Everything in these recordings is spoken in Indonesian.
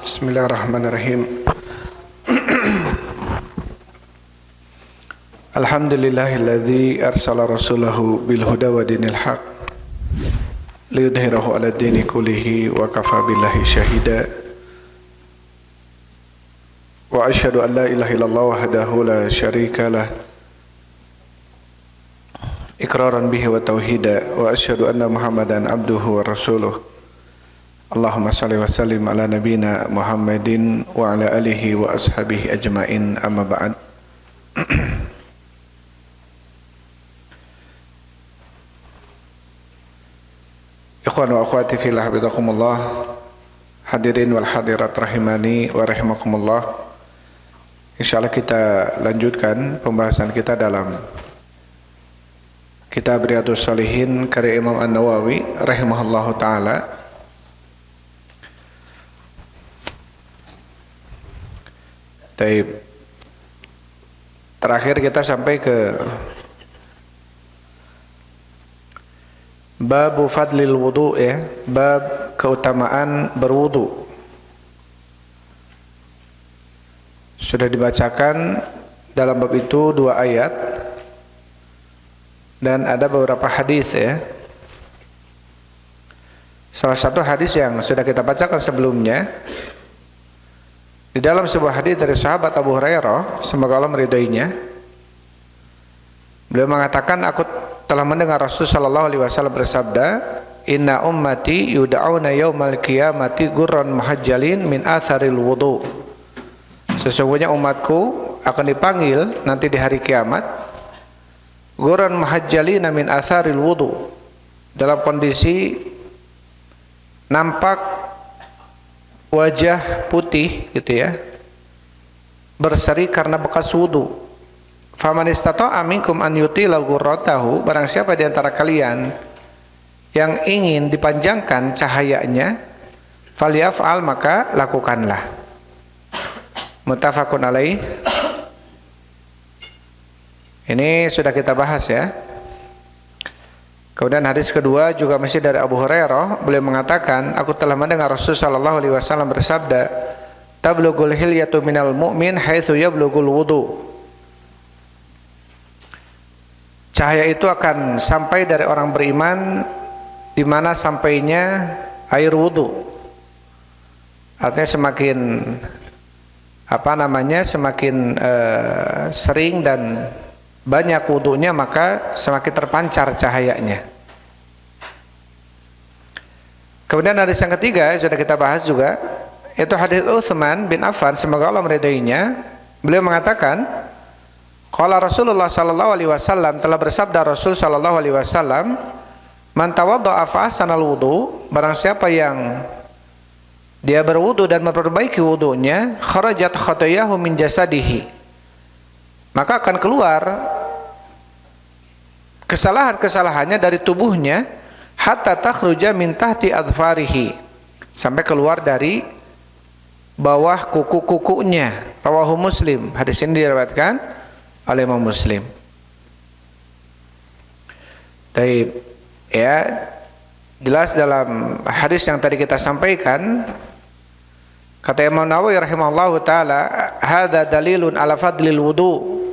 Bismillahirrahmanirrahim. Alhamdulillahilladzi arsala rasulahu bil huda wa dinil haq liyudhhirahu 'ala dini kullihi wa kafa billahi syahida. Wa asyhadu an la ilaha illallah wahdahu la syarika lah iqraran bihi wa tauhida wa asyhadu anna Muhammadan abduhu wa rasuluh. Allahumma salli wa sallim ala nabina Muhammadin wa ala alihi wa ashabihi ajmain, amma ba'd. Ikhwan wa akhwati fillah, habibakumullah, hadirin wal hadirat rahimani wa rahimakumullah. Insyaallah kita lanjutkan pembahasan kita dalam kitab Riyadhus Shalihin karya Imam An-Nawawi rahimahullahu taala. Terakhir kita sampai ke bab fadlil wudu, ya, bab keutamaan berwudu. Sudah dibacakan dalam bab itu 2 ayat dan ada beberapa hadis, ya. Salah satu hadis yang sudah kita bacakan sebelumnya, di dalam sebuah hadis dari sahabat Abu Hurairah, semoga Allah meridainya, beliau mengatakan, aku telah mendengar Rasul sallallahu alaihi wasallam bersabda, inna ummati yud'auna yaumal qiyamati gurran muhajjalin min atharil wudu. Sesungguhnya umatku akan dipanggil nanti di hari kiamat gurran muhajjalin min atharil wudu, dalam kondisi nampak wajah putih, gitu ya, berseri karena bekas wudu. Faman istata'a minkum an yutila ghurratahu, barang siapa di antara kalian yang ingin dipanjangkan cahayanya, falyaf'al, maka lakukanlah. Muttafaqun alaih. Ini sudah kita bahas, ya. Kemudian hadis kedua juga masih dari Abu Hurairah, beliau mengatakan, aku telah mendengar Rasul sallallahu alaihi wasallam bersabda, tablughul hilyatu minal mu'min haitsu yablughul wudu. Cahaya itu akan sampai dari orang beriman di mana sampainya air wudu. Artinya semakin semakin sering dan banyak wudunya, maka semakin terpancar cahayanya. Kemudian hadis yang ketiga sudah kita bahas juga, yaitu hadis Utsman bin Affan, semoga Allah meridainya. Beliau mengatakan, qala Rasulullah sallallahu alaihi wasallam, telah bersabda Rasul sallallahu alaihi wasallam, man tawaddaa fa ahsanal wudu, barang siapa yang dia berwudu dan memperbaiki wudunya, kharajat khatayahu min jasadihi, maka akan keluar kesalahan-kesalahannya dari tubuhnya, hatta takhruja min tahti adfarihi, sampai keluar dari bawah kuku-kukunya. Rawahu Muslim. Hadis ini diriwayatkan oleh Imam Muslim. Baik, ya, jelas dalam hadis yang tadi kita sampaikan, kata Imam Nawawi rahimahullahu taala, hadza dalilun ala fadlil wudu.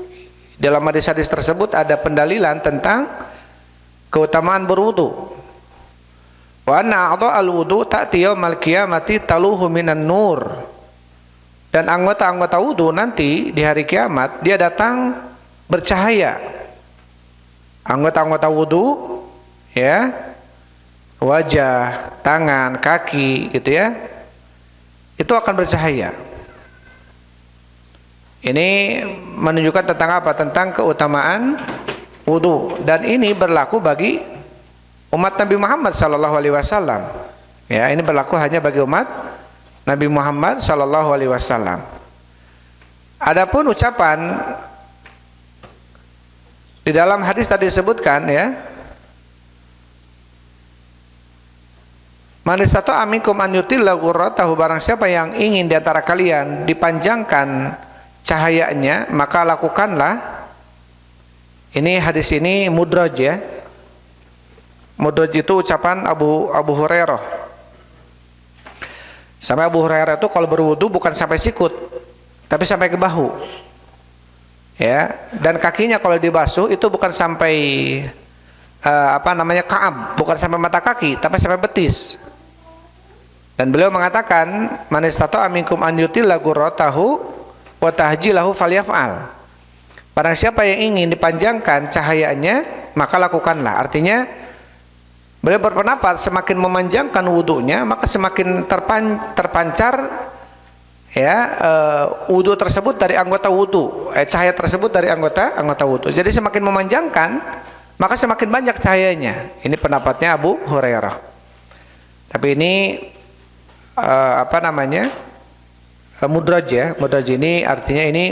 Dalam hadis-hadis tersebut ada pendalilan tentang keutamaan berwudu. Wa anna a'dha'al wudu ta'ti yaumal qiyamati taluhu minan nur. Dan anggota-anggota wudu nanti di hari kiamat dia datang bercahaya. Anggota-anggota wudu, ya, wajah, tangan, kaki, gitu ya, itu akan bercahaya. Ini menunjukkan tentang apa? Tentang keutamaan wudu, dan ini berlaku bagi umat Nabi Muhammad sallallahu alaihi wasallam. Ya, ini berlaku hanya bagi umat Nabi Muhammad sallallahu alaihi wasallam. Adapun ucapan di dalam hadis tadi disebutkan, ya, man istata'a minkum an yutilla ghurratahu, barang siapa yang ingin di antara kalian dipanjangkan cahayanya, maka lakukanlah. Ini hadis ini mudraj, ya. Mudraj itu ucapan Abu Hurairah. Sampai Abu Hurairah itu kalau berwudu bukan sampai sikut, tapi sampai ke bahu. Ya, dan kakinya kalau dibasuh itu bukan sampai ka'ab, bukan sampai mata kaki, tapi sampai betis. Dan beliau mengatakan, "Man istata'a minkum an yutilla ghurratahu wa tahjilahu falyaf'al." Barang siapa yang ingin dipanjangkan cahayanya, maka lakukanlah. Artinya beliau berpendapat semakin memanjangkan wudunya, maka semakin terpancar ya wudu tersebut dari anggota wudu, cahaya tersebut dari anggota wudu. Jadi semakin memanjangkan, maka semakin banyak cahayanya. Ini pendapatnya Abu Hurairah. Tapi ini mudraj ya. Mudraj ini artinya ini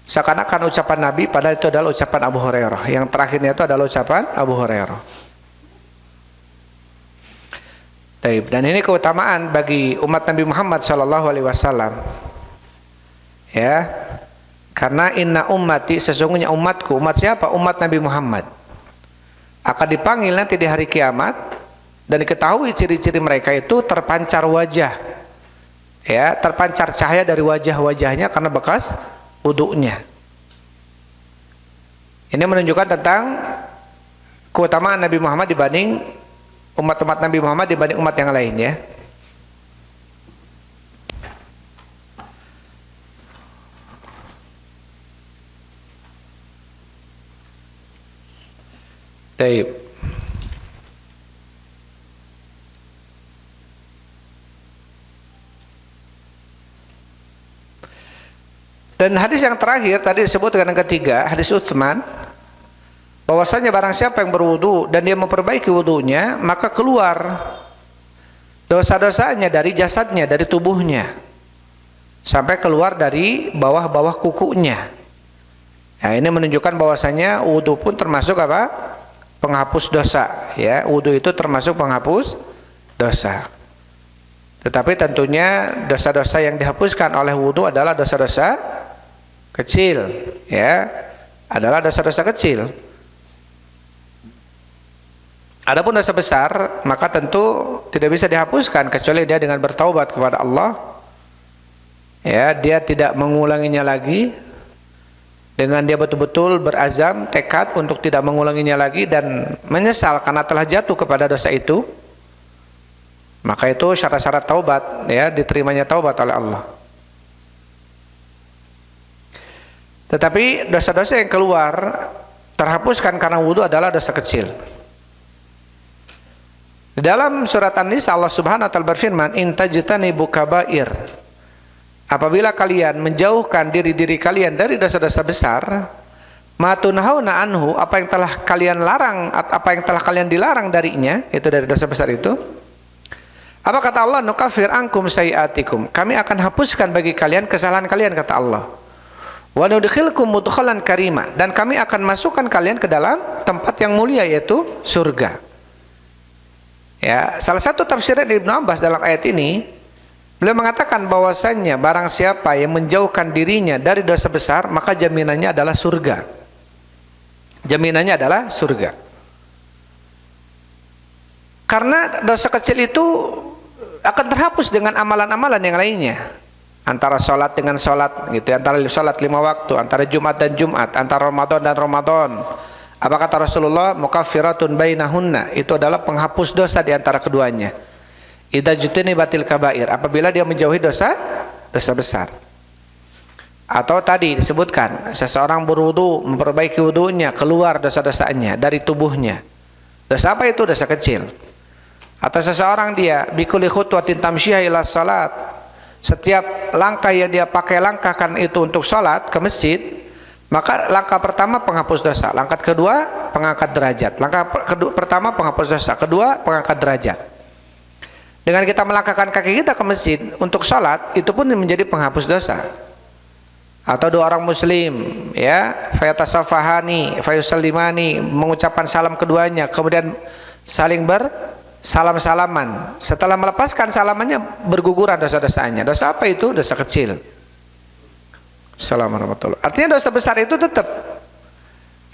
seakan-akan ucapan Nabi, padahal itu adalah ucapan Abu Hurairah. Yang terakhirnya itu adalah ucapan Abu Hurairah. Dan ini keutamaan bagi umat Nabi Muhammad SAW. Ya, karena inna ummati, sesungguhnya umatku. Umat siapa? Umat Nabi Muhammad. Akan dipanggil nanti di hari kiamat, dan diketahui ciri-ciri mereka itu terpancar wajah. Ya, terpancar cahaya dari wajah-wajahnya karena bekas wudunya. Ini menunjukkan tentang keutamaan Nabi Muhammad dibanding umat-umat Nabi Muhammad dibanding umat yang lain ya. Baik. Dan hadis yang terakhir tadi disebutkan yang ketiga, hadis Utsman, bahwasanya barang siapa yang berwudu dan dia memperbaiki wudunya, maka keluar dosa-dosanya dari jasadnya, dari tubuhnya, sampai keluar dari bawah-bawah kukunya. Nah, ini menunjukkan bahwasanya wudu pun termasuk apa? Penghapus dosa. Ya, wudu itu termasuk penghapus dosa. Tetapi tentunya dosa-dosa yang dihapuskan oleh wudu adalah dosa-dosa kecil, ya, adalah dosa-dosa kecil. Adapun dosa besar, maka tentu tidak bisa dihapuskan kecuali dia dengan bertaubat kepada Allah. Ya, dia tidak mengulanginya lagi, dengan dia betul-betul berazam, tekad untuk tidak mengulanginya lagi dan menyesal karena telah jatuh kepada dosa itu. Maka itu syarat-syarat taubat, ya, diterimanya taubat oleh Allah. Tetapi dosa-dosa yang keluar terhapuskan karena wudu adalah dosa kecil. Di dalam surat An-Nisa Allah Subhanahu wa taala berfirman, "In tajtanibu kaba'ir." Apabila kalian menjauhkan diri-diri kalian dari dosa-dosa besar, ma tunhauna anhu, apa yang telah kalian larang, apa yang telah kalian dilarang darinya, itu dari dosa besar itu. Apa kata Allah? Nukafir ankum sayiatikum. Kami akan hapuskan bagi kalian kesalahan kalian, kata Allah. Wa nudkhilkum mudkhalan karima, dan kami akan masukkan kalian ke dalam tempat yang mulia, yaitu surga. Ya, salah satu tafsir Ibnu Abbas dalam ayat ini, beliau mengatakan bahwasannya barang siapa yang menjauhkan dirinya dari dosa besar, maka jaminannya adalah surga. Jaminannya adalah surga. Karena dosa kecil itu akan terhapus dengan amalan-amalan yang lainnya. Antara sholat dengan sholat, gitu, antara sholat 5 waktu, antara Jumat dan Jumat, antara Ramadan dan Ramadan. Apa kata Rasulullah? Mukaffiratun bainahunna, itu adalah penghapus dosa di antara keduanya. Idza jutinibatil kabair, apabila dia menjauhi dosa besar. Atau tadi disebutkan, seseorang berwudu, memperbaiki wudunya, keluar dosa-dosanya dari tubuhnya. Dosa apa itu? Dosa kecil. Atau seseorang dia bikulli khutwatin tamsyiha ila salat, setiap langkah yang dia pakai langkahkan itu untuk sholat ke masjid, maka langkah pertama penghapus dosa, langkah kedua pengangkat derajat. Langkah pertama penghapus dosa, kedua pengangkat derajat. Dengan kita melangkahkan kaki kita ke masjid untuk sholat, itu pun menjadi penghapus dosa. Atau dua orang muslim, ya, fayatasafahani fayusallimani, mengucapkan salam keduanya, kemudian saling salam-salaman. Setelah melepaskan salamannya, berguguran dosa-dosanya. Dosa apa itu? Dosa kecil. Assalamualaikum. Artinya dosa besar itu tetap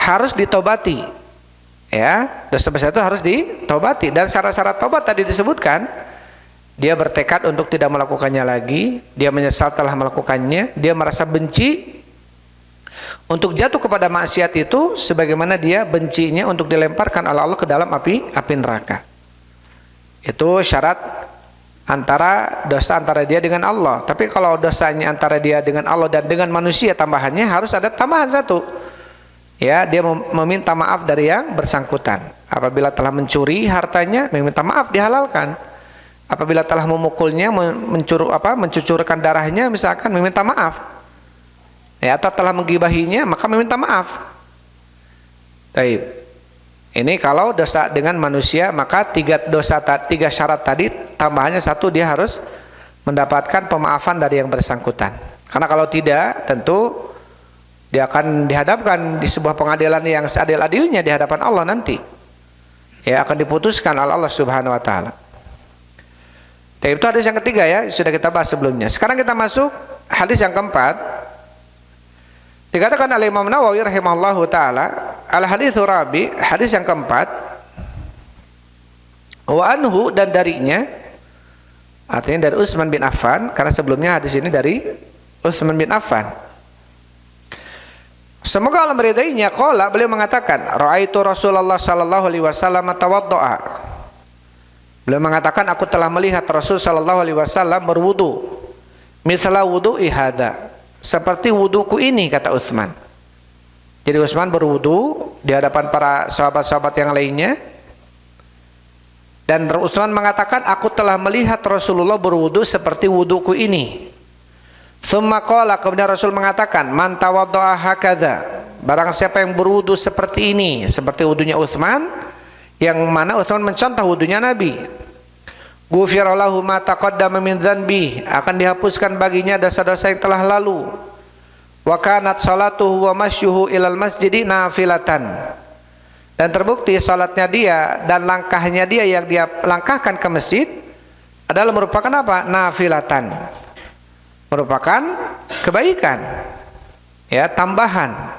harus ditobati. Ya, dosa besar itu harus ditobati. Dan syarat-syarat tobat tadi disebutkan, dia bertekad untuk tidak melakukannya lagi, dia menyesal telah melakukannya, dia merasa benci untuk jatuh kepada maksiat itu sebagaimana dia bencinya untuk dilemparkan oleh Allah ke dalam api neraka. Itu syarat dosa antara dia dengan Allah. Tapi kalau dosanya antara dia dengan Allah dan dengan manusia, tambahannya harus ada tambahan satu. Ya, dia meminta maaf dari yang bersangkutan. Apabila telah mencuri hartanya, meminta maaf, dihalalkan. Apabila telah memukulnya, mencucurkan darahnya, misalkan meminta maaf. Ya, atau telah menggibahinya, maka meminta maaf. Baik. Ini kalau dosa dengan manusia, maka tiga syarat tadi, tambahannya satu, dia harus mendapatkan pemaafan dari yang bersangkutan. Karena kalau tidak, tentu dia akan dihadapkan di sebuah pengadilan yang seadil-adilnya di hadapan Allah nanti. Ya, akan diputuskan oleh Allah Subhanahu wa taala. Itu hadis yang ketiga ya, sudah kita bahas sebelumnya. Sekarang kita masuk hadis yang keempat. Dikatakan oleh Imam Nawawi rahimahullahu taala, al-haditsu rabi, hadis yang keempat, wa anhu, dan darinya, artinya dari Utsman bin Affan, karena sebelumnya hadis ini dari Utsman bin Affan. Semoga Allah meridainya, qala, beliau mengatakan, raaitu Rasulullah sallallahu alaihi wasallam tawaddoa. Beliau mengatakan, aku telah melihat Rasul sallallahu alaihi wasallam berwudu, mithla wudu'i hadza, seperti wuduku ini, kata Utsman. Jadi Utsman berwudu di hadapan para sahabat-sahabat yang lainnya, dan Utsman mengatakan, aku telah melihat Rasulullah berwudu seperti wuduku ini. Tsumma qala, kemudian Rasul mengatakan, man tawaddo'a hakadza, barang siapa yang berwudu seperti ini, seperti wudunya Utsman, yang mana Utsman mencontoh wudunya Nabi, ghufira lahu ma taqaddama min dzanbi, akan dihapuskan baginya dosa-dosa yang telah lalu. Wa kanat salatuhu wa masyuhu ilal masjidi nafilatan, dan terbukti salatnya dia dan langkahnya dia yang dia langkahkan ke masjid adalah merupakan apa? Nafilatan, merupakan kebaikan, ya, tambahan.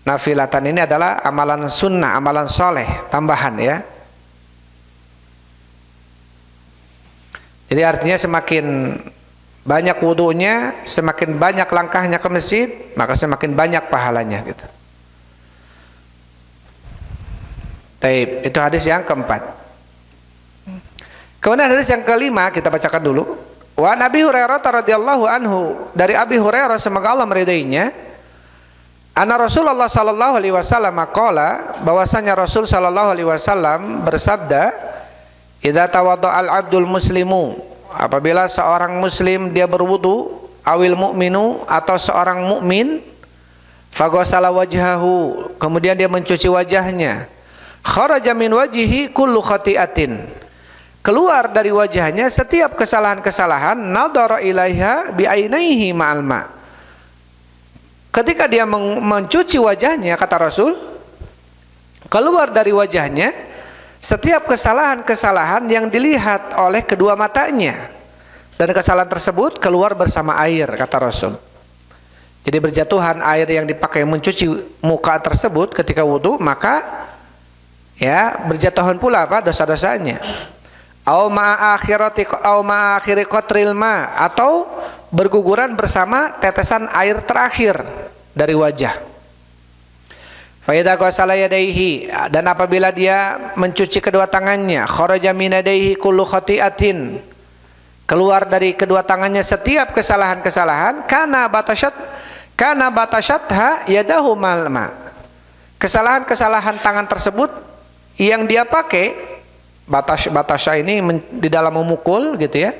Nafilatan ini adalah amalan sunnah, amalan soleh, tambahan, ya. Jadi artinya semakin banyak wudunya, semakin banyak langkahnya ke masjid, maka semakin banyak pahalanya, gitu. Taib, itu hadis yang keempat. Kemudian hadis yang kelima kita bacakan dulu. Wa Nabi Hurairah radhiyallahu anhu, dari Abi Hurairah semoga Allah meridainya, anna Rasulullah sallallahu alaihi wasallam qala, bahwasanya Rasul sallallahu alaihi wasallam bersabda, idza tawaddaa al-'abdul muslimu, apabila seorang muslim dia berwudu, awil mu'minu, atau seorang mukmin, faghasala wajhahu, kemudian dia mencuci wajahnya, kharaja min wajhihi kullu khati'atin, keluar dari wajahnya setiap kesalahan-kesalahan, nadhara ilaiha bi ainaihi ma'al ma', ketika dia mencuci wajahnya, kata Rasul, keluar dari wajahnya setiap kesalahan-kesalahan yang dilihat oleh kedua matanya, dan kesalahan tersebut keluar bersama air, kata Rasul. Jadi berjatuhan air yang dipakai mencuci muka tersebut ketika wudu, maka ya berjatuhan pula apa? Dosa-dosanya. Au ma'akhiri qatril ma, atau berguguran bersama tetesan air terakhir dari wajah. Fa idza ghasala yadayhi, dan apabila dia mencuci kedua tangannya, kharaja min yadayhi kullu khati'atin, keluar dari kedua tangannya setiap kesalahan-kesalahan, kana batashatha yadahu malma, kesalahan-kesalahan tangan tersebut yang dia pakai, batasha ini di dalam memukul, gitu ya,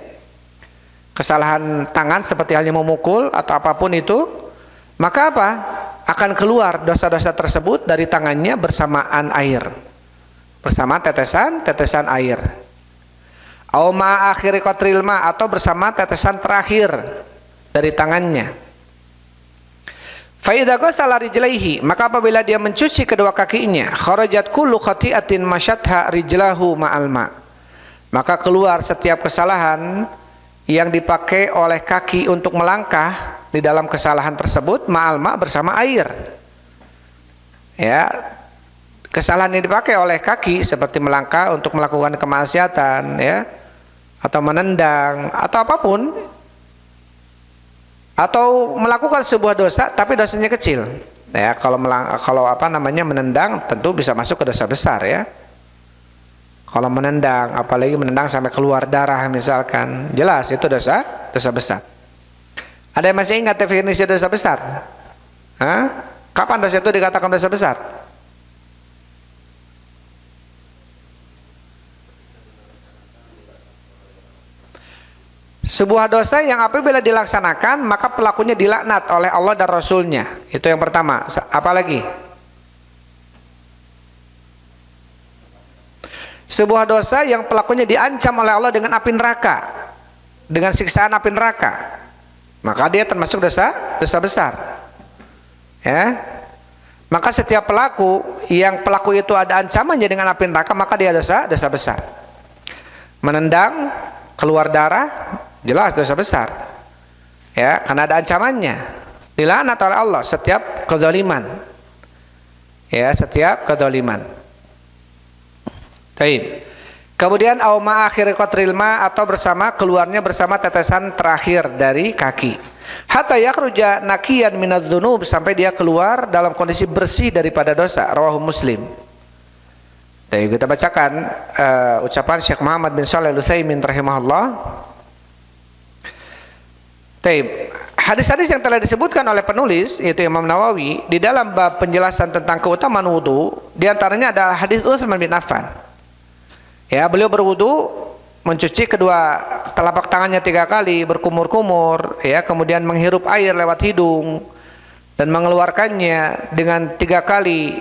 kesalahan tangan seperti halnya memukul atau apapun itu, maka apa? Akan keluar dosa-dosa tersebut dari tangannya bersamaan air, bersama tetesan-tetesan air. Au ma akhiri qatril ma, atau bersama tetesan terakhir dari tangannya. Fa idza ghasala rijlaihi, maka apabila dia mencuci kedua kakinya, kharajat kullu khati'atin masyatha rijlahu ma'al ma, maka keluar setiap kesalahan yang dipakai oleh kaki untuk melangkah di dalam kesalahan tersebut, ma'al ma, bersama air. Ya, kesalahan yang dipakai oleh kaki seperti melangkah untuk melakukan kemaksiatan, ya, atau menendang atau apapun, atau melakukan sebuah dosa tapi dosanya kecil. Ya, kalau menendang tentu bisa masuk ke dosa besar ya. Kalau menendang, apalagi menendang sampai keluar darah misalkan, jelas itu dosa besar. Ada yang masih ingat definisi dosa besar? Hah? Kapan dosa itu dikatakan dosa besar? Sebuah dosa yang apabila dilaksanakan maka pelakunya dilaknat oleh Allah dan Rasulnya. Itu yang pertama. Apalagi? Sebuah dosa yang pelakunya diancam oleh Allah dengan api neraka, dengan siksaan api neraka, maka dia termasuk dosa besar. Ya. Maka setiap pelaku yang pelaku itu ada ancamannya dengan api neraka, maka dia dosa besar. Menendang, keluar darah, jelas dosa besar. Ya, karena ada ancamannya. Dilaknat oleh Allah setiap kezaliman. Ya, setiap kezaliman. Baik. Kemudian auma akhir qatril ma, atau keluarnya bersama tetesan terakhir dari kaki. Hatta yakhruja naqiyan minadz-dzunub, sampai dia keluar dalam kondisi bersih daripada dosa. Rawahu Muslim. Jadi kita bacakan ucapan Syekh Muhammad bin Shalih Al-Utsaimin rahimahullah. Hadis-hadis yang telah disebutkan oleh penulis yaitu Imam Nawawi di dalam bab penjelasan tentang keutamaan wudu, di antaranya adalah hadis Utsman bin Affan. Ya, beliau berwudu, mencuci kedua telapak tangannya 3 kali, berkumur-kumur, ya, kemudian menghirup air lewat hidung dan mengeluarkannya dengan 3 kali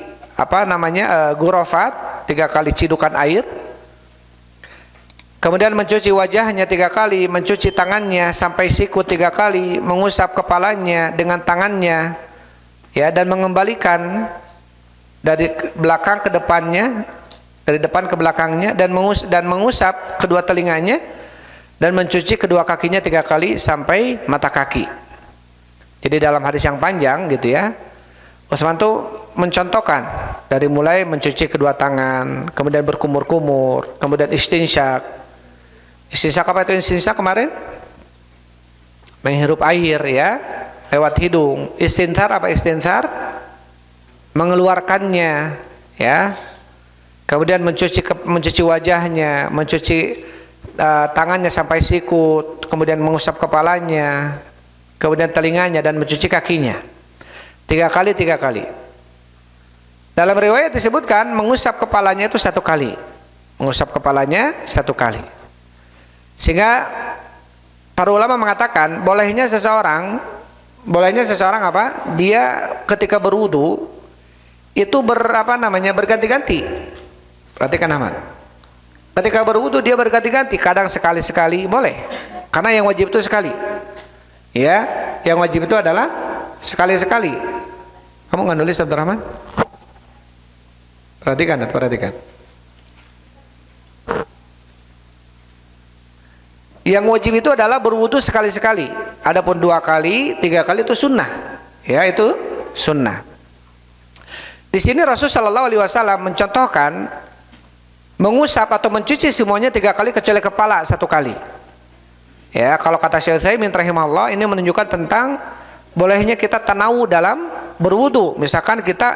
ghurafat, 3 kali cidukan air. Kemudian mencuci wajahnya 3 kali, mencuci tangannya sampai siku 3 kali, mengusap kepalanya dengan tangannya, ya, dan mengembalikan dari belakang ke depannya, dari depan ke belakangnya, dan mengusap kedua telinganya, dan mencuci kedua kakinya 3 kali sampai mata kaki. Jadi dalam hadis yang panjang gitu ya, Utsman tuh mencontohkan dari mulai mencuci kedua tangan, kemudian berkumur-kumur, kemudian istinsyak. Istinsyak apa itu istinsyak kemarin? Menghirup air ya lewat hidung. Istinthar apa istinthar? Mengeluarkannya ya. Kemudian mencuci wajahnya, mencuci tangannya sampai siku, kemudian mengusap kepalanya, kemudian telinganya, dan mencuci kakinya 3 kali. Dalam riwayat disebutkan mengusap kepalanya itu 1 kali, mengusap kepalanya 1 kali. Sehingga para ulama mengatakan bolehnya seseorang apa? Dia ketika berwudu itu berganti-ganti. Perhatikan aman. Ketika berwudu dia berganti-ganti, kadang sekali-sekali boleh. Karena yang wajib itu sekali. Ya, yang wajib itu adalah sekali-sekali. Kamu nggak nulis, Abdurrahman? Perhatikan. Yang wajib itu adalah berwudu sekali-sekali. Adapun 2 kali, 3 kali itu sunnah. Ya, itu sunnah. Di sini Rasulullah SAW mencontohkan mengusap atau mencuci semuanya 3 kali kecuali kepala 1 kali. Ya, kalau kata Syekh Utsaimin rahimahullah, ini menunjukkan tentang bolehnya kita tanawu dalam berwudu. Misalkan kita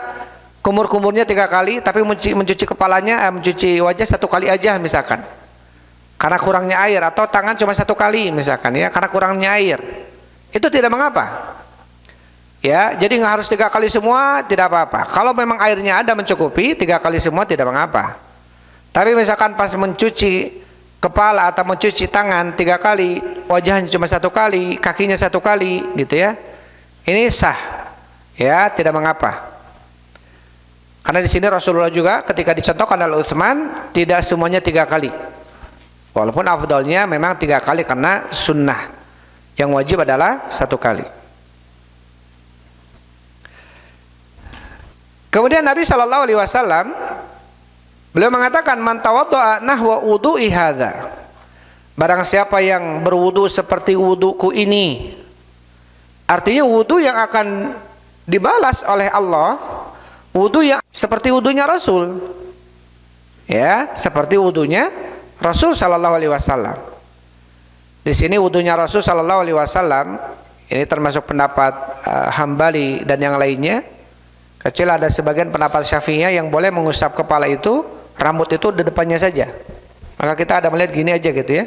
kumur-kumurnya 3 kali, tapi mencuci kepalanya, mencuci wajah 1 kali aja misalkan, karena kurangnya air, atau tangan cuma 1 kali misalkan ya, karena kurangnya air, itu tidak mengapa. Ya, jadi nggak harus 3 kali semua, tidak apa-apa. Kalau memang airnya ada mencukupi, 3 kali semua tidak mengapa. Tapi misalkan pas mencuci kepala atau mencuci tangan 3 kali, wajahnya cuma 1 kali, kakinya 1 kali, gitu ya, ini sah, ya, tidak mengapa. Karena di sini Rasulullah juga ketika dicontohkan oleh Utsman tidak semuanya 3 kali, walaupun afdalnya memang 3 kali karena sunnah. Yang wajib adalah 1 kali. Kemudian Nabi SAW beliau mengatakan, man tawadda'a nahwa wudu'i hadza, barang siapa yang berwudu seperti wuduku ini, artinya wudu yang akan dibalas oleh Allah, wudu yang seperti wudunya Rasul, ya, seperti wudunya Rasul sallallahu alaihi wasallam. Di sini wudunya Rasul Shallallahu Alaihi Wasallam ini termasuk pendapat Hambali dan yang lainnya. Kecil ada sebagian pendapat Syafi'iyah yang boleh mengusap kepala itu, rambut itu di depannya saja. Maka kita ada melihat gini aja gitu ya.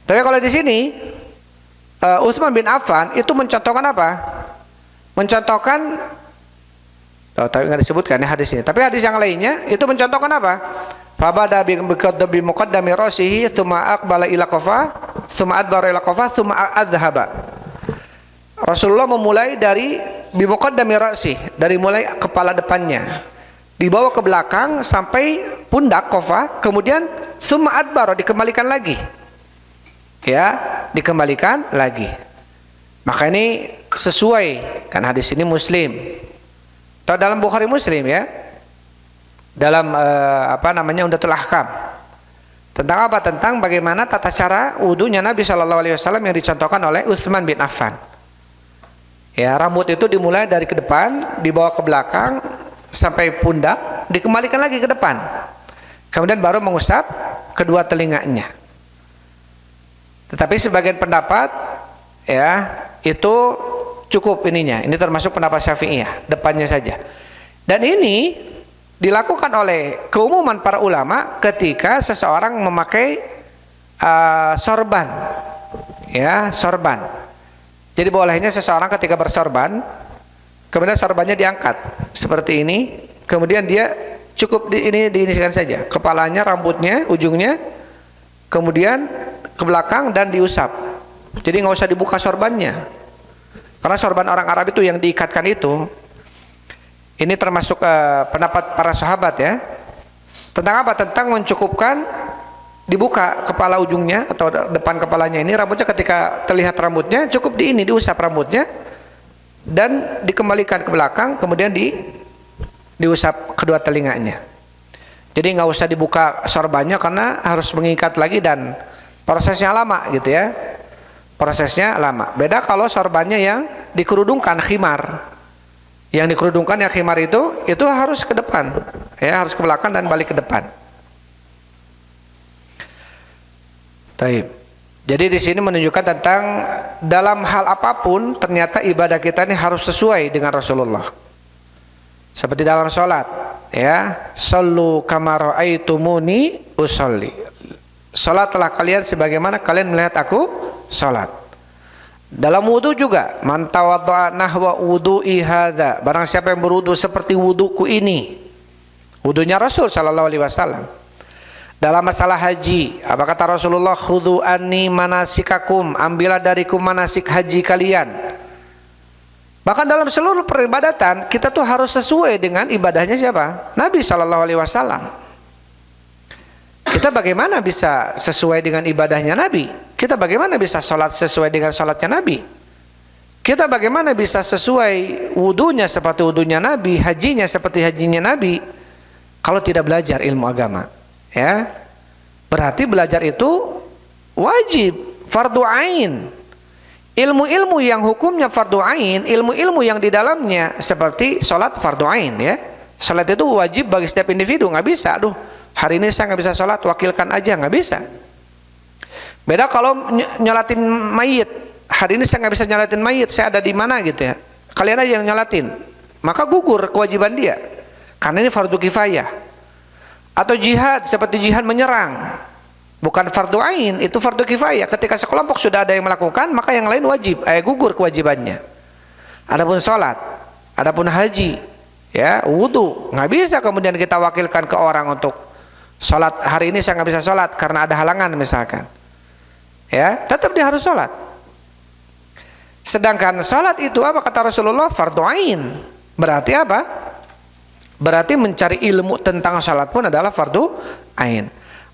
Tapi kalau di sini Utsman bin Affan itu mencontohkan apa? Mencontohkan, tapi nggak disebutkan ya hadis ini. Tapi hadis yang lainnya itu mencontohkan apa? Fabada bi muqaddami rasihi tsumma aqbala ila qafa, tsumma adbara ila qafa, tsumma adhaba. Rasulullah memulai dari bi muqaddami rasi, dari mulai kepala depannya, dibawa ke belakang sampai pundak qafa, kemudian tsumma adbara, dikembalikan lagi. Ya, dikembalikan lagi. Maka ini sesuai kan hadis ini Muslim. Atau dalam Bukhari Muslim ya. Dalam Umdatul Ahkam. Tentang apa? Tentang bagaimana tata cara wudunya Nabi Shallallahu Alaihi Wasallam yang dicontohkan oleh Utsman bin Affan. Ya, rambut itu dimulai dari ke depan, dibawa ke belakang sampai pundak, dikembalikan lagi ke depan. Kemudian baru mengusap kedua telinganya. Tetapi sebagian pendapat ya itu cukup ininya. Ini termasuk pendapat Syafi'iyah, depannya saja. Dan ini dilakukan oleh keumuman para ulama ketika seseorang memakai sorban, ya sorban. Jadi bolehnya seseorang ketika bersorban, kemudian sorbannya diangkat seperti ini, kemudian dia cukup diinisikan saja, kepalanya, rambutnya, ujungnya, kemudian ke belakang dan diusap. Jadi nggak usah dibuka sorbannya, karena sorban orang Arab itu yang diikatkan itu. Ini termasuk pendapat para sahabat ya. Tentang apa? Tentang mencukupkan dibuka kepala ujungnya atau depan kepalanya ini, rambutnya ketika terlihat rambutnya cukup diusap rambutnya dan dikembalikan ke belakang, kemudian diusap kedua telinganya. Jadi nggak usah dibuka sorbannya karena harus mengikat lagi dan prosesnya lama gitu ya. Prosesnya lama. Beda kalau sorbannya yang dikerudungkan, khimar. Yang dikerudungkan yang khimar itu harus ke depan, ya harus ke belakang dan balik ke depan. Taib. Jadi di sini menunjukkan tentang dalam hal apapun ternyata ibadah kita ini harus sesuai dengan Rasulullah. Seperti dalam sholat, ya, sallu kama ra'aitumuni usolli. Sholatlah kalian sebagaimana kalian melihat aku sholat. Dalam wudu juga, man tawadda'a nahwa wudu'i hadza, barang siapa yang berwudu seperti wuduku ini, wudunya Rasul sallallahu alaihi wasallam. Dalam masalah haji, apa kata Rasulullah? Khudhu anni manasikakum, ambillah dariku manasik haji kalian. Bahkan dalam seluruh peribadatan kita tuh harus sesuai dengan ibadahnya siapa? Nabi sallallahu alaihi wasallam. Kita bagaimana bisa sesuai dengan ibadahnya Nabi? Kita bagaimana bisa sholat sesuai dengan sholatnya Nabi? Kita bagaimana bisa sesuai wudunya seperti wudunya Nabi, hajinya seperti hajinya Nabi, kalau tidak belajar ilmu agama? Ya, berarti belajar itu wajib, fardu ain. Ilmu-ilmu yang hukumnya fardu ain, ilmu-ilmu yang di dalamnya seperti sholat fardu ain ya. Sholat itu wajib bagi setiap individu, nggak bisa. Aduh, hari ini saya nggak bisa sholat, wakilkan aja, nggak bisa. Beda kalau nyolatin mayit, hari ini saya nggak bisa nyolatin mayit, saya ada di mana gitu ya, kalian aja yang nyolatin, maka gugur kewajiban dia, karena ini fardu kifayah. Atau jihad, seperti jihad menyerang, bukan fardu ain, itu fardu kifayah. Ketika sekelompok sudah ada yang melakukan, maka yang lain wajib, gugur kewajibannya. Adapun sholat, adapun haji, ya wudu, nggak bisa kemudian kita wakilkan ke orang untuk sholat. Hari ini saya nggak bisa sholat karena ada halangan misalkan. Ya, tetap dia harus sholat. Sedangkan sholat itu apa kata Rasulullah? Fardu ain. Berarti apa? Berarti mencari ilmu tentang sholat pun adalah fardu ain.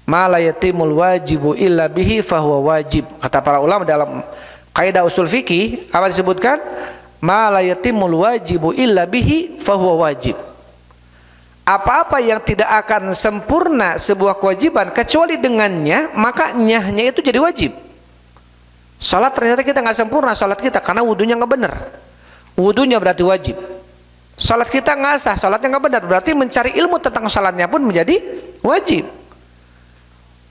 Ma la yatimul wajibu illa bihi fahuwa wajib. Kata para ulama dalam kaidah usul fikih, apa disebutkan? Ma la yatimul wajibu illa bihi fahuwa wajib. Apa-apa yang tidak akan sempurna sebuah kewajiban kecuali dengannya, maka nyahnya itu jadi wajib. Salat ternyata kita nggak sempurna salat kita karena wudunya nggak benar. Wudunya berarti wajib. Salat kita nggak sah, salatnya nggak benar, berarti mencari ilmu tentang salatnya pun menjadi wajib.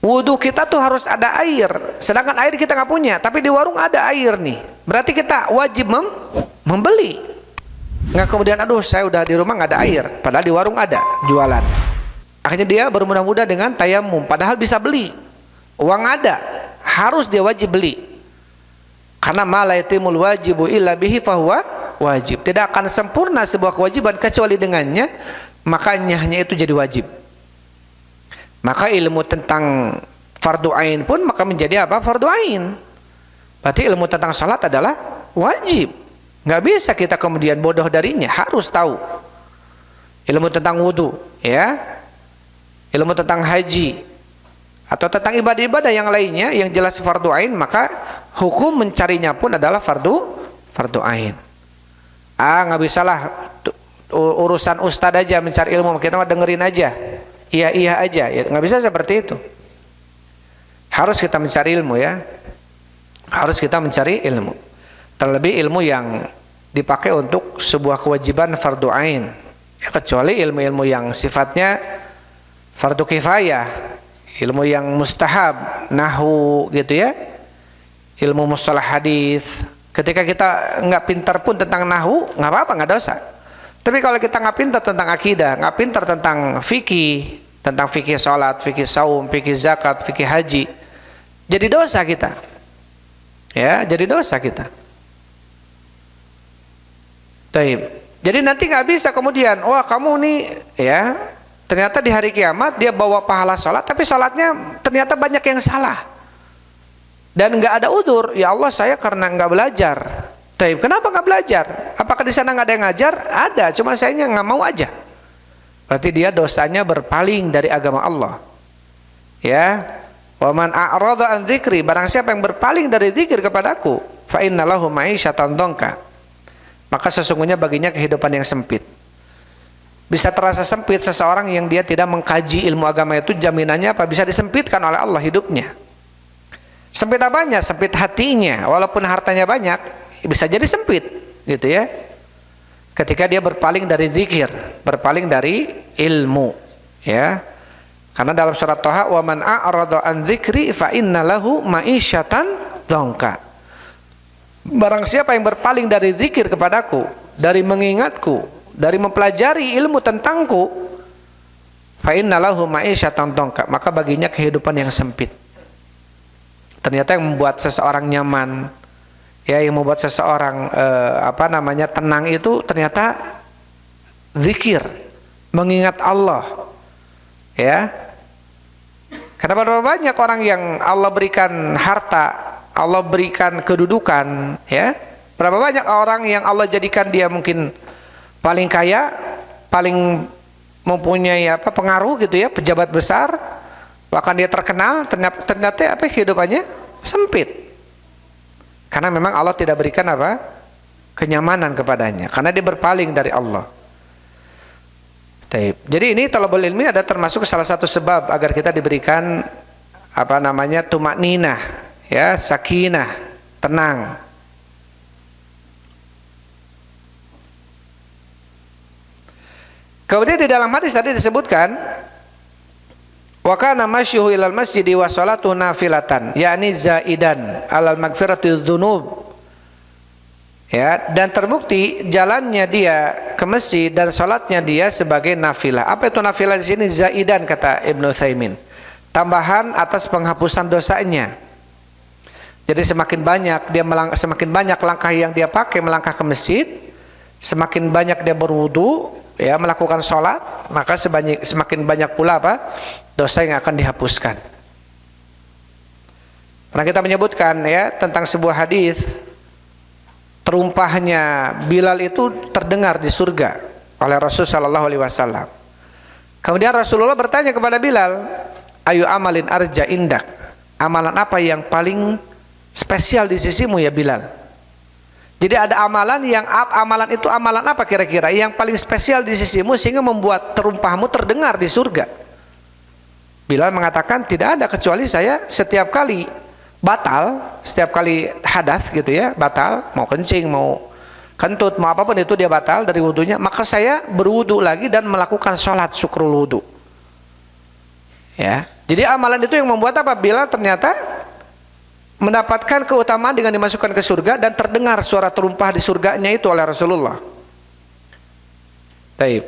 Wudhu kita tuh harus ada air, sedangkan air kita nggak punya, tapi di warung ada air nih. Berarti kita wajib membeli. Nggak kemudian, aduh saya udah di rumah nggak ada air, padahal di warung ada jualan. Akhirnya dia bermudah-mudah dengan tayamum, padahal bisa beli. Uang ada, harus dia wajib beli. Karena ma la yatimul wajibu illa bihi fahuwa wajib. Tidak akan sempurna sebuah kewajiban kecuali dengannya, makanya hanya itu jadi wajib. Maka ilmu tentang fardu ain pun maka menjadi apa? Fardu ain. Berarti ilmu tentang salat adalah wajib. Nggak bisa kita kemudian bodoh darinya, harus tahu. Ilmu tentang wudu, ya. Ilmu tentang haji atau tentang ibadah-ibadah yang lainnya yang jelas fardu ain, maka hukum mencarinya pun adalah fardu ain. Nggak bisalah urusan ustad aja mencari ilmu, kita mah dengerin aja. Iya aja, ya, nggak bisa seperti itu. Harus kita mencari ilmu, ya. Harus kita mencari ilmu. Terlebih ilmu yang dipakai untuk sebuah kewajiban fardu ain. Ya, kecuali ilmu-ilmu yang sifatnya fardu kifayah, ilmu yang mustahab, nahwu gitu ya. Ilmu mustalah hadis. Ketika kita nggak pintar pun tentang nahwu, nggak apa-apa, nggak dosa. Tapi kalau kita nggak pintar tentang akidah, nggak pintar tentang fikih, tentang fikih sholat, fikih saum, fikih zakat, fikih haji, jadi dosa kita. Ya, jadi dosa kita. Taib. Jadi nanti nggak bisa kemudian, wah kamu nih, ya, ternyata di hari kiamat dia bawa pahala sholat, tapi sholatnya ternyata banyak yang salah. Dan nggak ada udzur, ya Allah saya karena nggak belajar. Taib. Kenapa nggak belajar? Apakah di sana nggak ada yang ngajar? Ada, cuma sayanya nggak mau aja. Berarti dia dosanya berpaling dari agama Allah. Ya, wa man a'rada an dzikri, barang siapa yang berpaling dari zikir kepadaku, fa innalahu ma'isyatan dhanka, maka sesungguhnya baginya kehidupan yang sempit. Bisa terasa sempit seseorang yang dia tidak mengkaji ilmu agama, itu jaminannya apa? Bisa disempitkan oleh Allah hidupnya. Sempit apanya? Sempit hatinya. Walaupun hartanya banyak, bisa jadi sempit, gitu ya. Ketika dia berpaling dari zikir, berpaling dari ilmu, ya. Karena dalam surat Thaha, wa man a'rada an dzikri fa innalahu ma'isyatan dhanka. Barang siapa yang berpaling dari zikir kepadaku, dari mengingatku, dari mempelajari ilmu tentangku, fa innalahu ma'isyatan dhanka, maka baginya kehidupan yang sempit. Ternyata yang membuat seseorang nyaman, ya, yang membuat seseorang tenang itu ternyata zikir, mengingat Allah, ya. Karena berapa banyak orang yang Allah berikan harta, Allah berikan kedudukan, ya. Berapa banyak orang yang Allah jadikan dia mungkin paling kaya, paling mempunyai pengaruh gitu ya, pejabat besar, bahkan dia terkenal, ternyata kehidupannya sempit. Karena memang Allah tidak berikan kenyamanan kepadanya, karena dia berpaling dari Allah. Jadi ini talabul ilmi ada termasuk salah satu sebab agar kita diberikan tumakninah, ya, sakinah, tenang. Kemudian di dalam hadis tadi disebutkan, wa kana masyuhu ilal masjidi wa salatu nafilatan, yakni zaidan alal magfirati dzunub. Ya, dan terbukti jalannya dia ke masjid dan salatnya dia sebagai nafilah. Apa itu nafilah di sini? Zaidan, kata Ibnu Utsaimin, tambahan atas penghapusan dosanya. Jadi semakin banyak langkah yang dia pakai melangkah ke masjid, semakin banyak dia berwudu, ya, melakukan sholat, maka semakin banyak pula dosa yang akan dihapuskan. Pernah kita menyebutkan, ya, tentang sebuah hadis, terumpahnya Bilal itu terdengar di surga oleh Rasulullah sallallahu alaihi wasallam. Kemudian Rasulullah bertanya kepada Bilal, ayu amalin arja indak, amalan apa yang paling spesial di sisimu ya Bilal? Jadi ada amalan itu amalan apa kira-kira yang paling spesial di sisimu sehingga membuat terumpahmu terdengar di surga? Bilal mengatakan, tidak ada, kecuali saya setiap kali hadas gitu ya, batal, mau kencing, mau kentut, mau apapun itu dia batal dari wudunya, maka saya berwudu lagi dan melakukan sholat syukrul wudu, ya. Jadi amalan itu yang membuat apa? Bilal ternyata mendapatkan keutamaan dengan dimasukkan ke surga dan terdengar suara terumpah di surganya itu oleh Rasulullah. Taib.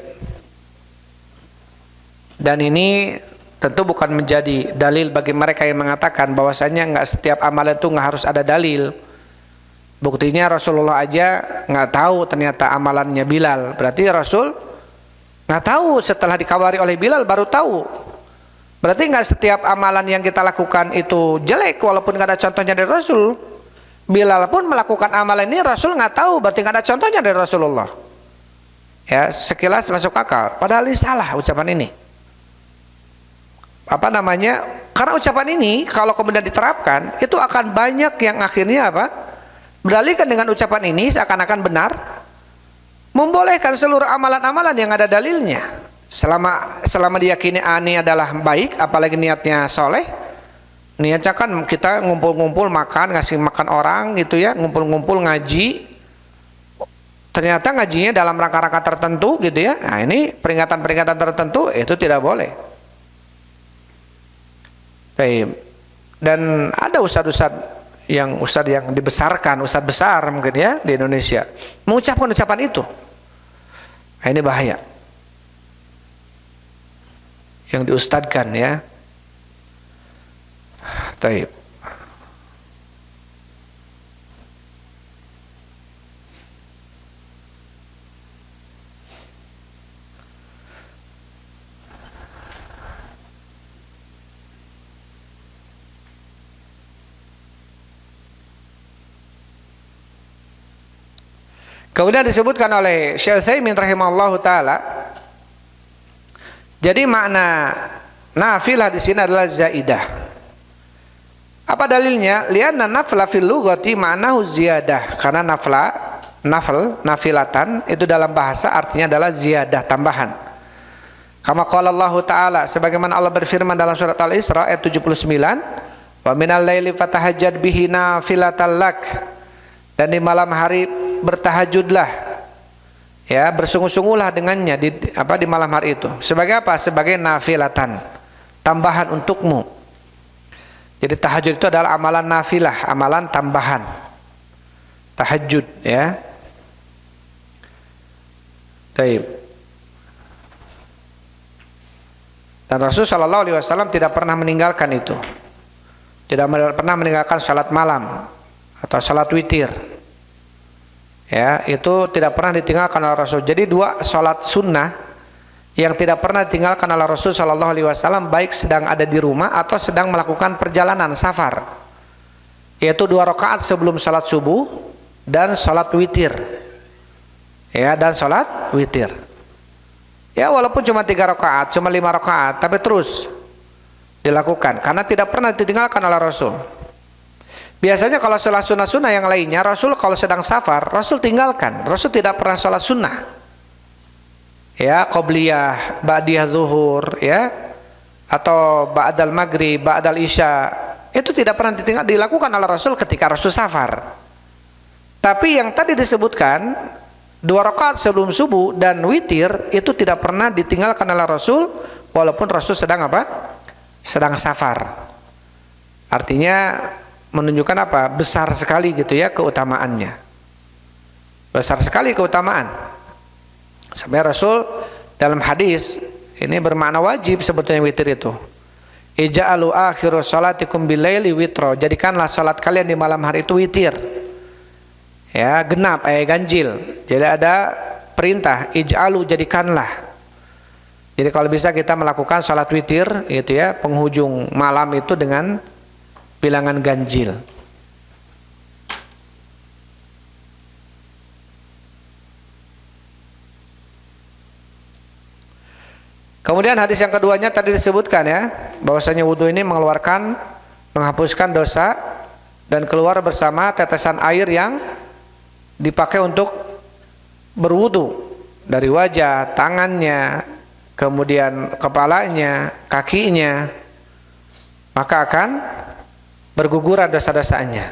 Dan ini tentu bukan menjadi dalil bagi mereka yang mengatakan bahwasanya nggak setiap amalan itu nggak harus ada dalil. Buktinya Rasulullah aja nggak tahu ternyata amalannya Bilal. Berarti Rasul nggak tahu, setelah dikawari oleh Bilal baru tahu. Berarti nggak setiap amalan yang kita lakukan itu jelek walaupun nggak ada contohnya dari Rasul. Bilal pun melakukan amalan ini Rasul nggak tahu, berarti nggak ada contohnya dari Rasulullah. Ya, sekilas masuk akal. Padahal ini salah ucapan ini. Apa namanya? Karena ucapan ini kalau kemudian diterapkan itu akan banyak yang akhirnya apa? Beralihkan dengan ucapan ini seakan-akan benar, membolehkan seluruh amalan-amalan yang ada dalilnya. Selama diyakini ini adalah baik, apalagi niatnya soleh. Niatnya kan kita ngumpul-ngumpul makan, ngasih makan orang gitu ya, ngumpul-ngumpul ngaji. Ternyata ngajinya dalam rangka-rangka tertentu gitu ya. Nah ini peringatan-peringatan tertentu itu tidak boleh. Dan ada ustadz yang dibesarkan, ustadz besar mungkin ya di Indonesia, mengucapkan ucapan itu. Nah, ini bahaya. Yang diustadkan ya. Taib. Kemudian disebutkan oleh Syekh Utsaimin rahimahullahu taala, jadi makna nafilah di sini adalah zaidah. Apa dalilnya? Lianna nafla fil lughati ma'nahu ziyadah. Karena nafilatan itu dalam bahasa artinya adalah ziyadah, tambahan. Kama qala Allah taala, sebagaimana Allah berfirman dalam surat Al-Isra ayat 79, wa minal laili fatahajjad bihi nafilatan lak. Dan di malam hari bertahajudlah, ya, bersungguh-sungguhlah dengannya di malam hari itu. Sebagai apa? Sebagai nafilatan, tambahan untukmu. Jadi tahajud itu adalah amalan nafilah, amalan tambahan. Tahajud, ya. Baik. Dan Rasul Shallallahu Alaihi Wasallam tidak pernah meninggalkan itu. Tidak pernah meninggalkan salat malam atau salat witir. Ya, itu tidak pernah ditinggalkan oleh Rasul. Jadi dua salat sunnah yang tidak pernah ditinggalkan oleh Rasul Shallallahu Alaihi Wasallam, baik sedang ada di rumah atau sedang melakukan perjalanan safar, yaitu 2 rakaat sebelum salat subuh dan salat witir. Ya, dan salat witir. Ya, walaupun cuma 3 rakaat, cuma 5 rakaat, tapi terus dilakukan karena tidak pernah ditinggalkan oleh Rasul. Biasanya kalau sholat sunnah-sunnah yang lainnya, Rasul kalau sedang safar, Rasul tinggalkan. Rasul tidak pernah sholat sunnah. Ya, qobliyah, ba'diyah zuhur, ya, atau ba'dal maghrib, ba'dal isya, itu tidak pernah dilakukan oleh Rasul ketika Rasul safar. Tapi yang tadi disebutkan 2 rakaat sebelum subuh dan witir itu tidak pernah ditinggalkan oleh Rasul walaupun Rasul sedang apa? Sedang safar. Artinya menunjukkan apa? Besar sekali gitu ya keutamaannya. Besar sekali keutamaan. Sampai Rasul dalam hadis ini bermakna wajib sebetulnya witir itu. Ija'alu akhiru salatikum bilaili witro. Jadikanlah salat kalian di malam hari itu witir. Ya, genap, ganjil. Jadi ada perintah, ij'alu, jadikanlah. Jadi kalau bisa kita melakukan salat witir gitu ya, penghujung malam itu dengan bilangan ganjil. Kemudian hadis yang keduanya tadi disebutkan ya, bahwasanya wudhu ini menghapuskan dosa dan keluar bersama tetesan air yang dipakai untuk berwudhu dari wajah, tangannya, kemudian kepalanya, kakinya, maka akan berguguran dosa-dosanya.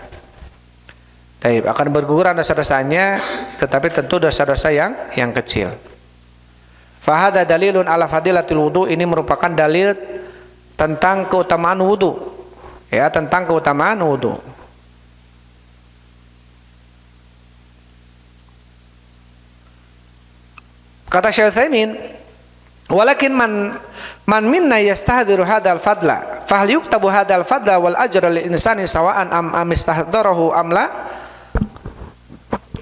Baik, akan berguguran dosa-dosanya, tetapi tentu dosa-dosa yang kecil. Fahada dalilun ala fadilatil wudu, ini merupakan dalil tentang keutamaan wudu. Ya, tentang keutamaan wudu. Kata Syekh Utsaimin, walakin man minna yastahdiru hadzal fadla, fa hal yuktabu hadzal fadla wal ajra lil insani sawa'an am istahdarahu am la?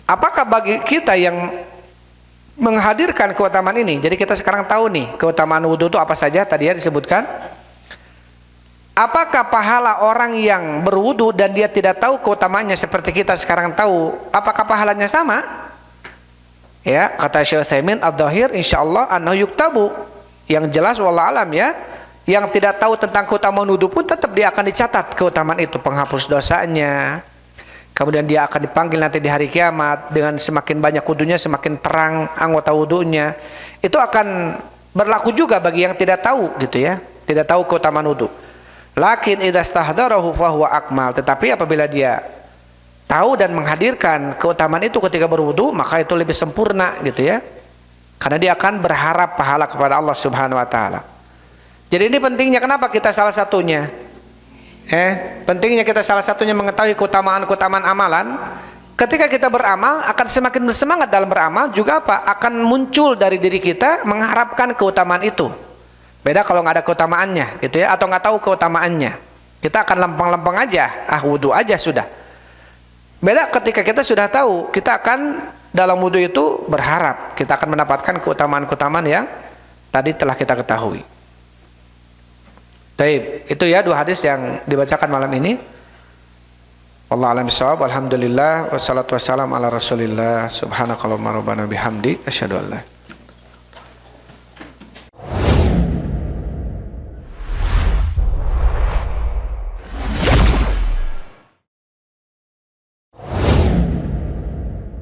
Apakah bagi kita yang menghadirkan keutamaan ini, jadi kita sekarang tahu nih keutamaan wudu itu apa saja tadi ya disebutkan. Apakah pahala orang yang berwudu dan dia tidak tahu keutamaannya seperti kita sekarang tahu, apakah pahalanya sama? Ya, kata Syekh Utsaimin, ad-dhahir insyaallah annahu yuktabu. Yang jelas wallahu alam ya, yang tidak tahu tentang keutamaan wudu pun tetap dia akan dicatat keutamaan itu, penghapus dosanya. Kemudian dia akan dipanggil nanti di hari kiamat, dengan semakin banyak wudunya semakin terang anggota wudunya. Itu akan berlaku juga bagi yang tidak tahu gitu ya, tidak tahu keutamaan wudu. Lakin idza stahdarahu fa huwa akmal, tetapi apabila dia tahu dan menghadirkan keutamaan itu ketika berwudu, maka itu lebih sempurna gitu ya, karena dia akan berharap pahala kepada Allah Subhanahu wa taala. Jadi ini pentingnya, kenapa kita salah satunya pentingnya kita salah satunya mengetahui keutamaan-keutamaan amalan. Ketika kita beramal akan semakin bersemangat dalam beramal, juga apa? Akan muncul dari diri kita mengharapkan keutamaan itu. Beda kalau nggak ada keutamaannya gitu ya, atau nggak tahu keutamaannya, kita akan lempeng-lempeng aja, wudu aja sudah. Beda ketika kita sudah tahu, kita akan dalam wudu itu berharap kita akan mendapatkan keutamaan-keutamaan yang tadi telah kita ketahui. Baik, itu ya dua hadis yang dibacakan malam ini. Wallahu a'lam bishawab. Alhamdulillah wassalatu wassalamu ala Rasulillah. Subhanakallahumma rabbana bihamdik asyhadu an la